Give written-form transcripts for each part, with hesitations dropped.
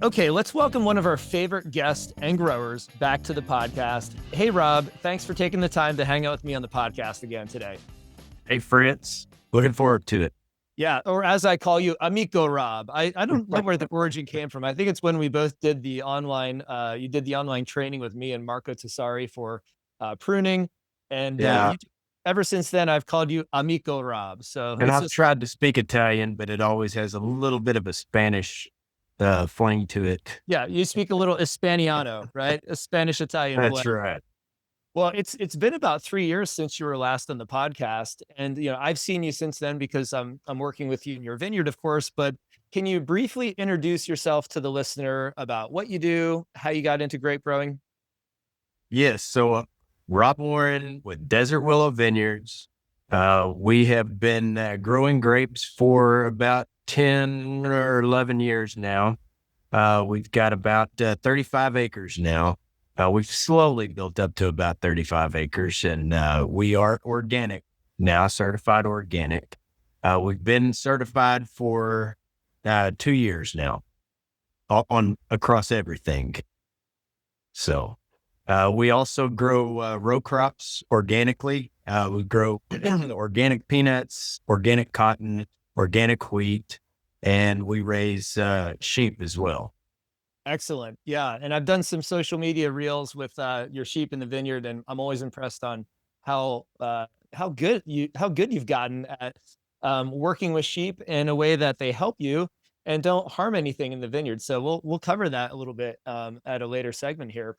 Okay, let's welcome one of our favorite guests and growers back to the podcast. Hey, Rob, thanks for taking the time to hang out with me on the podcast again today. Hey, Fritz. Looking forward to it. Yeah, or as I call you, Amico Rob. I don't know where the origin came from. I think it's when we both did the online, you did the online training with me and Marco Tessari for pruning. And ever since then, I've called you Amico Rob. So And I've tried to speak Italian, but it always has a little bit of a Spanish fling to it. Yeah, you speak a little Hispaniano, right? A Spanish-Italian blend. That's right. Well, it's been about 3 years since you were last on the podcast, and I've seen you since then because I'm working with you in your vineyard, of course. But can you briefly introduce yourself to the listener about what you do, how you got into grape growing? Yes. So Rob Warren with Desert Willow Vineyards. We have been growing grapes for about 10 or 11 years now. We've got about 35 acres now. We've slowly built up to about 35 acres, and we are organic now, certified organic. We've been certified for 2 years now on across everything. So we also grow row crops organically. We grow organic peanuts, organic cotton, organic wheat, and we raise sheep as well. Excellent. Yeah. And I've done some social media reels with your sheep in the vineyard, and I'm always impressed on how good you've gotten at working with sheep in a way that they help you and don't harm anything in the vineyard. So we'll cover that a little bit at a later segment here.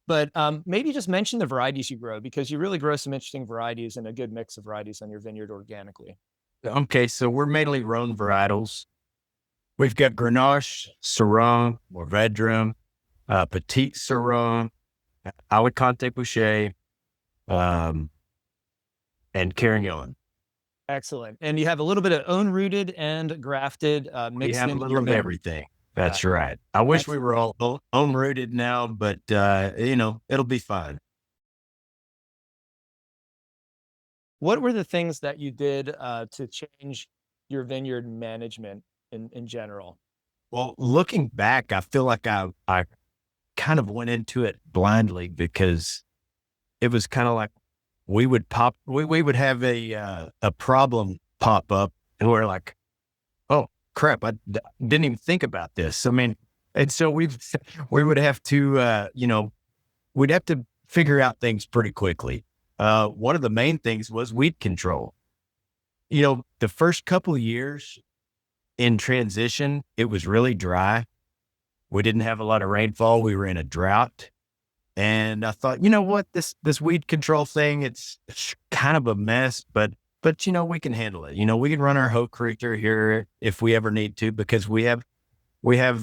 But maybe just mention the varieties you grow, because you really grow some interesting varieties and a good mix of varieties on your vineyard organically. Okay, so we're mainly Rhone varietals. We've got Grenache, Syrah, Mourvedre, Petit Syrah, Alicante Boucher, and Carignan. Excellent. And you have a little bit of own rooted and grafted We mixed have a in little of everything. That's right. I wish we were all own rooted now, but it'll be fine. What were the things that you did to change your vineyard management in general? Well, looking back, I feel like I kind of went into it blindly, because it was kind of like we would have a problem pop up, and we're like, oh crap, I didn't even think about this. I mean, and so we would have to we'd have to figure out things pretty quickly. One of the main things was weed control. The first couple of years in transition, it was really dry. We didn't have a lot of rainfall. We were in a drought. And I thought, you know what, this weed control thing, it's kind of a mess, but we can handle it. We can run our hoe creator here if we ever need to, because we have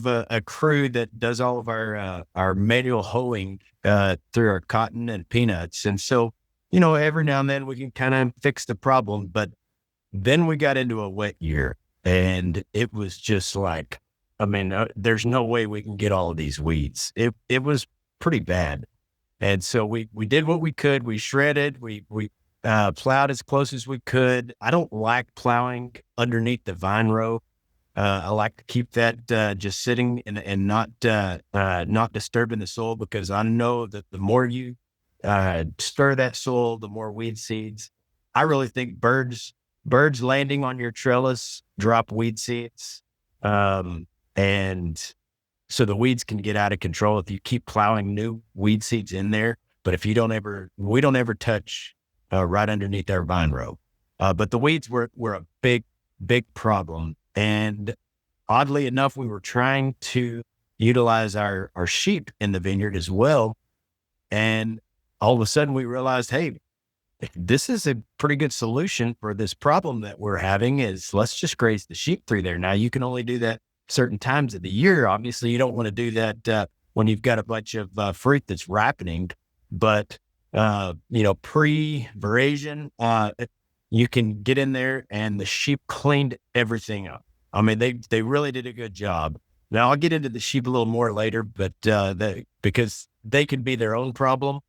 a crew that does all of our manual hoeing through our cotton and peanuts. And so, every now and then we can kind of fix the problem. But then we got into a wet year, and it was just like, there's no way we can get all of these weeds. It was pretty bad. And so we did what we could. We shredded, we plowed as close as we could. I don't like plowing underneath the vine row. I like to keep that just sitting and not disturbing the soil, because I know that the more you stir that soil, the more weed seeds. I really think birds landing on your trellis drop weed seeds. And so the weeds can get out of control if you keep plowing new weed seeds in there. But if we don't ever touch right underneath our vine row. But the weeds were a big problem. And oddly enough, we were trying to utilize our sheep in the vineyard as well. And all of a sudden we realized, hey, this is a pretty good solution for this problem that we're having, is let's just graze the sheep through there. Now, you can only do that certain times of the year. Obviously, you don't want to do that when you've got a bunch of fruit that's ripening, but pre-veraison, you can get in there, and the sheep cleaned everything up. They really did a good job. Now, I'll get into the sheep a little more later, but because they could be their own problem,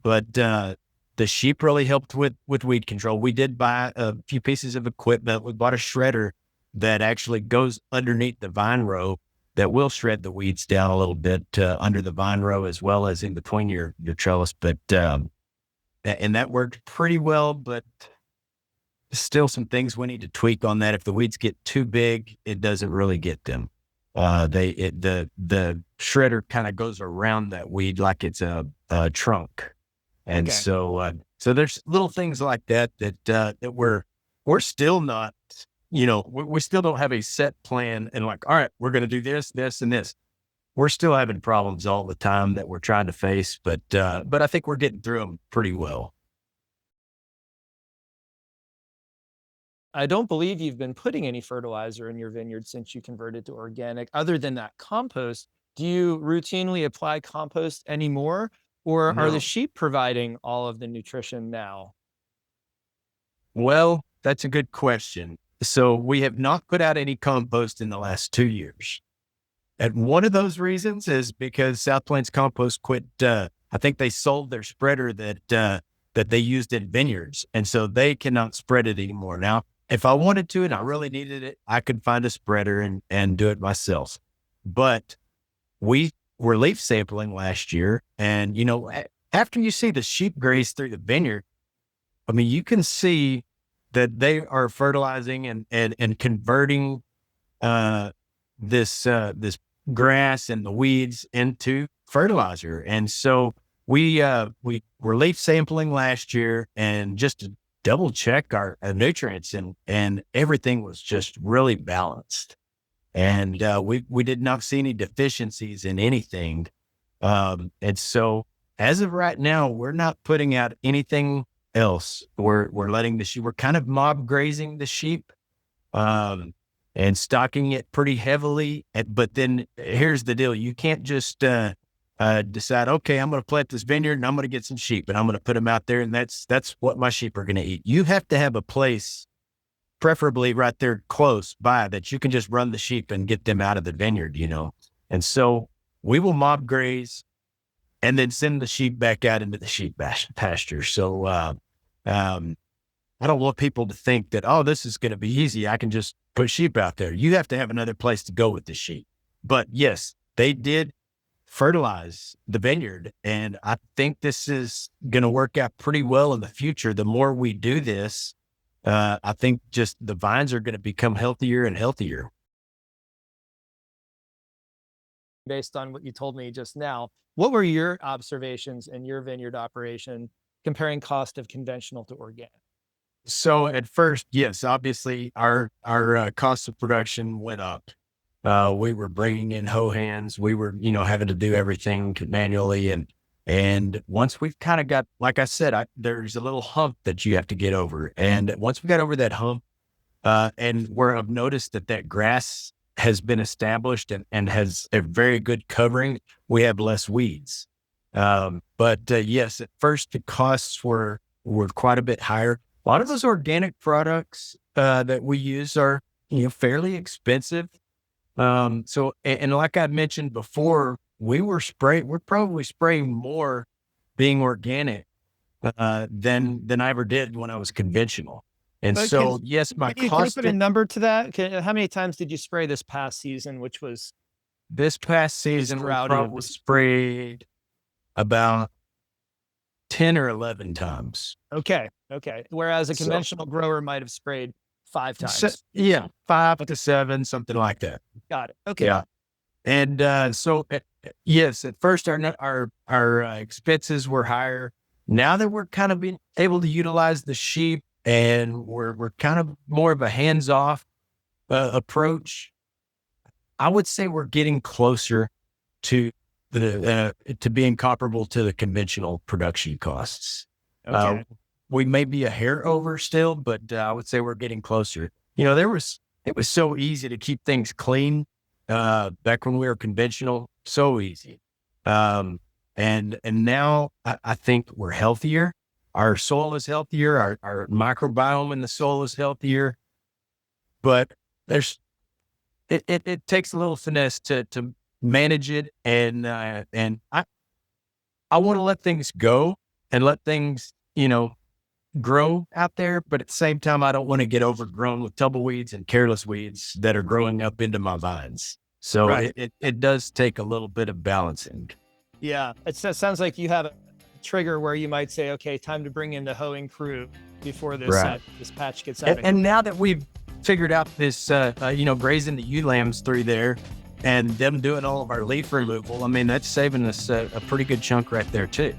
but the sheep really helped with weed control. We did buy a few pieces of equipment. We bought a shredder that actually goes underneath the vine row that will shred the weeds down a little bit under the vine row as well as in between your trellis. But and that worked pretty well, but still some things we need to tweak on that. If the weeds get too big, it doesn't really get them. The shredder kind of goes around that weed like it's a trunk. And Okay. so there's little things like that that we're still not, we still don't have a set plan and like, all right, we're going to do this, this, and this. We're still having problems all the time that we're trying to face, but I think we're getting through them pretty well. I don't believe you've been putting any fertilizer in your vineyard since you converted to organic. Other than that compost, do you routinely apply compost anymore, or are the No. sheep providing all of the nutrition now? Well, that's a good question. So we have not put out any compost in the last 2 years. And one of those reasons is because South Plains Compost quit. I think they sold their spreader that they used in vineyards, and so they cannot spread it anymore. Now, if I wanted to and I really needed it, I could find a spreader and do it myself. But we were leaf sampling last year, and after you see the sheep graze through the vineyard, I mean, you can see that they are fertilizing and converting this grass and the weeds into fertilizer. And so we were leaf sampling last year, and just to double check our nutrients, and everything was just really balanced. And we did not see any deficiencies in anything. And so as of right now, we're not putting out anything else. We're letting the sheep, we're kind of mob grazing the sheep, and stocking it pretty heavily. But then here's the deal. You can't just decide, okay, I'm going to plant this vineyard and I'm going to get some sheep and I'm going to put them out there, and that's what my sheep are going to eat. You have to have a place, preferably right there close by, that you can just run the sheep and get them out of the vineyard, And so we will mob graze and then send the sheep back out into the sheep pasture. So I don't want people to think that, oh, this is going to be easy, I can just put sheep out there. You have to have another place to go with the sheep. But yes, they did fertilize the vineyard, and I think this is going to work out pretty well in the future. The more we do this, I think just the vines are going to become healthier and healthier. Based on what you told me just now, what were your observations in your vineyard operation comparing cost of conventional to organic? So at first, yes, obviously our cost of production went up. We were bringing in hoe hands. We were, having to do everything manually. And once we've kind of got, like I said, there's a little hump that you have to get over. And once we got over that hump, and where I've noticed that grass has been established and has a very good covering, we have less weeds. But yes, at first the costs were quite a bit higher. A lot of those organic products that we use are, fairly expensive. So, and like I mentioned before, we're probably spraying more being organic than I ever did when I was conventional. And But so, yes, my can you cost put a number to that? How many times did you spray this past season, which was this past season, we rowdy? probably sprayed about 10 or 11 times. Okay. Whereas a So- conventional grower might have sprayed 5 times. Yeah, 5 to 7, something like that. Got it. Okay. Yeah. And yes, at first our expenses were higher. Now that we're kind of being able to utilize the sheep, and we're kind of more of a hands-off approach, I would say we're getting closer to to being comparable to the conventional production costs. Okay. We may be a hair over still, but I would say we're getting closer. It was so easy to keep things clean back when we were conventional, so easy. And now I think we're healthier. Our soil is healthier. Our microbiome in the soil is healthier, but it takes a little finesse to manage it. And I want to let things go and let things, grow out there. But at the same time, I don't want to get overgrown with tumbleweeds and careless weeds that are growing up into my vines. So Right. it does take a little bit of balancing. Yeah. Sounds like you have a trigger where you might say, okay, time to bring in the hoeing crew before Right. this patch gets out of And now that we've figured out this, grazing the ewe lambs through there and them doing all of our leaf removal, I mean, that's saving us a pretty good chunk right there too.